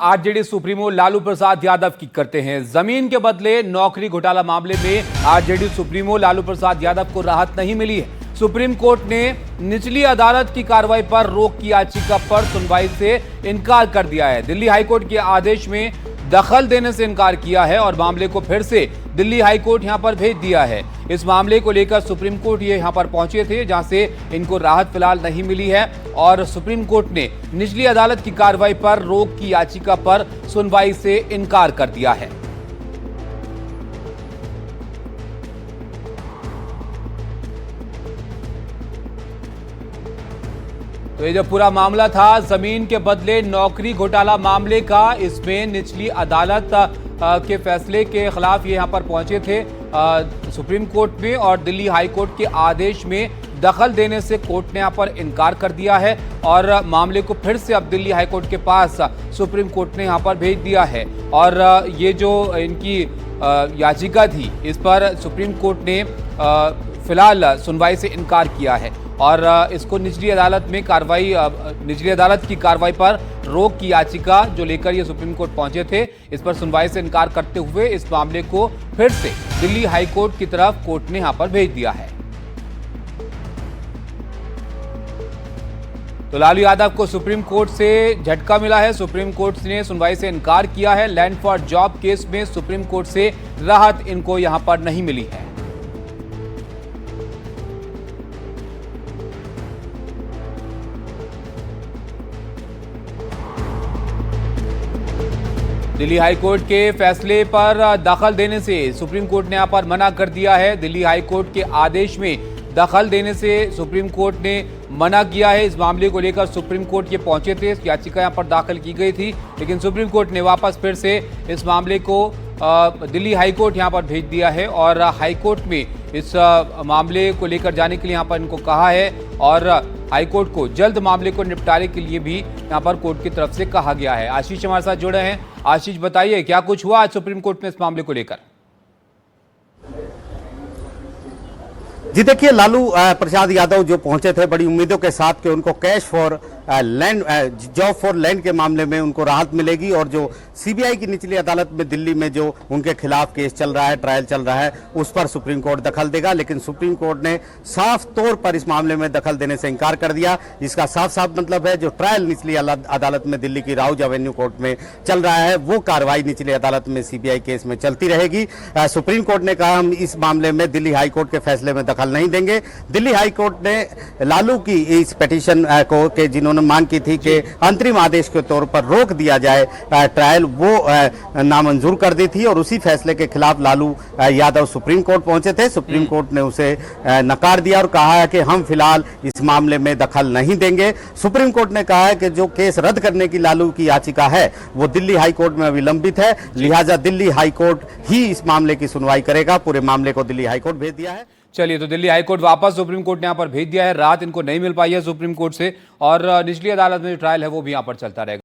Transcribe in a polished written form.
RJD supremo Lalu Prasad Yadav की करते हैं। जमीन के बदले नौकरी घोटाला मामले में आरजेडी सुप्रीमो लालू प्रसाद यादव को राहत नहीं मिली है। सुप्रीम कोर्ट ने निचली अदालत की कार्रवाई पर रोक की याचिका पर सुनवाई से इनकार कर दिया है। दिल्ली हाईकोर्ट के आदेश में दखल देने से इनकार किया है और मामले को फिर से दिल्ली हाईकोर्ट यहां पर भेज दिया है। इस मामले को लेकर सुप्रीम कोर्ट ये यहां पर पहुंचे थे, जहां से इनको राहत फिलहाल नहीं मिली है और सुप्रीम कोर्ट ने निचली अदालत की कार्रवाई पर रोक की याचिका पर सुनवाई से इनकार कर दिया है। तो ये जो पूरा मामला था जमीन के बदले नौकरी घोटाला मामले का, इसमें निचली अदालत के फैसले के खिलाफ ये यहाँ पर पहुंचे थे सुप्रीम कोर्ट में और दिल्ली हाई कोर्ट के आदेश में दखल देने से कोर्ट ने यहाँ पर इनकार कर दिया है और मामले को फिर से अब दिल्ली हाई कोर्ट के पास सुप्रीम कोर्ट ने यहाँ पर भेज दिया है। और ये जो इनकी याचिका थी, इस पर सुप्रीम कोर्ट ने फिलहाल सुनवाई से इनकार किया है और इसको निचली अदालत की कार्रवाई पर रोक की याचिका जो लेकर ये सुप्रीम कोर्ट पहुंचे थे, इस पर सुनवाई से इनकार करते हुए इस मामले को फिर से दिल्ली हाई कोर्ट की तरफ कोर्ट ने यहां पर भेज दिया है। तो लालू यादव को सुप्रीम कोर्ट से झटका मिला है। सुप्रीम कोर्ट ने सुनवाई से इनकार किया है। लैंड फॉर जॉब केस में सुप्रीम कोर्ट से राहत इनको यहां पर नहीं मिली है। दिल्ली हाईकोर्ट के फैसले पर दखल देने से सुप्रीम कोर्ट ने यहां पर मना कर दिया है। दिल्ली हाईकोर्ट के आदेश में दखल देने से सुप्रीम कोर्ट ने मना किया है। इस मामले को लेकर सुप्रीम कोर्ट ये पहुंचे थे, याचिका यहां पर दाखिल की गई थी, लेकिन सुप्रीम कोर्ट ने वापस फिर से इस मामले को दिल्ली हाईकोर्ट यहां पर भेज दिया है और हाईकोर्ट में इस मामले को लेकर जाने के लिए यहां पर इनको कहा है और हाईकोर्ट को जल्द मामले को निपटाने के लिए भी यहां पर कोर्ट की तरफ से कहा गया है। आशीष हमारे साथ जुड़े हैं। आशीष, बताइए क्या कुछ हुआ आज सुप्रीम कोर्ट में इस मामले को लेकर? जी देखिए, लालू प्रसाद यादव जो पहुंचे थे बड़ी उम्मीदों के साथ कि उनको cash for land job for land के मामले में उनको राहत मिलेगी और जो सीबीआई की निचली अदालत में दिल्ली में जो उनके खिलाफ केस चल रहा है, ट्रायल चल रहा है, उस पर सुप्रीम कोर्ट दखल देगा। लेकिन सुप्रीम कोर्ट ने साफ तौर पर इस मामले में दखल देने से इनकार कर दिया। इसका साफ साफ मतलब है जो ट्रायल निचली अदालत में दिल्ली की राउज एवेन्यू कोर्ट में चल रहा है, वो कार्रवाई निचली अदालत में सीबीआई केस में चलती रहेगी। सुप्रीम कोर्ट ने कहा हम इस मामले में दिल्ली हाईकोर्ट के फैसले में दखल नहीं देंगे। दिल्ली हाईकोर्ट ने लालू की इस पिटीशन को के जिन्होंने मांग की थी कि अंतरिम आदेश के तौर पर रोक दिया जाए ट्रायल, वो नामंजूर कर दी थी और उसी फैसले के खिलाफ लालू यादव सुप्रीम कोर्ट पहुंचे थे। सुप्रीम कोर्ट ने उसे नकार दिया और कहा है कि हम फिलहाल इस मामले में दखल नहीं देंगे। सुप्रीम कोर्ट ने कहा है कि जो केस रद्द करने की लालू की याचिका है वो दिल्ली हाईकोर्ट में विलंबित है, लिहाजा दिल्ली हाईकोर्ट ही इस मामले की सुनवाई करेगा। पूरे मामले को दिल्ली हाईकोर्ट भेज दिया है। चलिए, तो दिल्ली हाईकोर्ट वापस सुप्रीम कोर्ट ने यहाँ पर भेज दिया है। राहत इनको नहीं मिल पाई है सुप्रीम कोर्ट से और निचली अदालत में जो ट्रायल है वो भी यहाँ पर चलता रहेगा।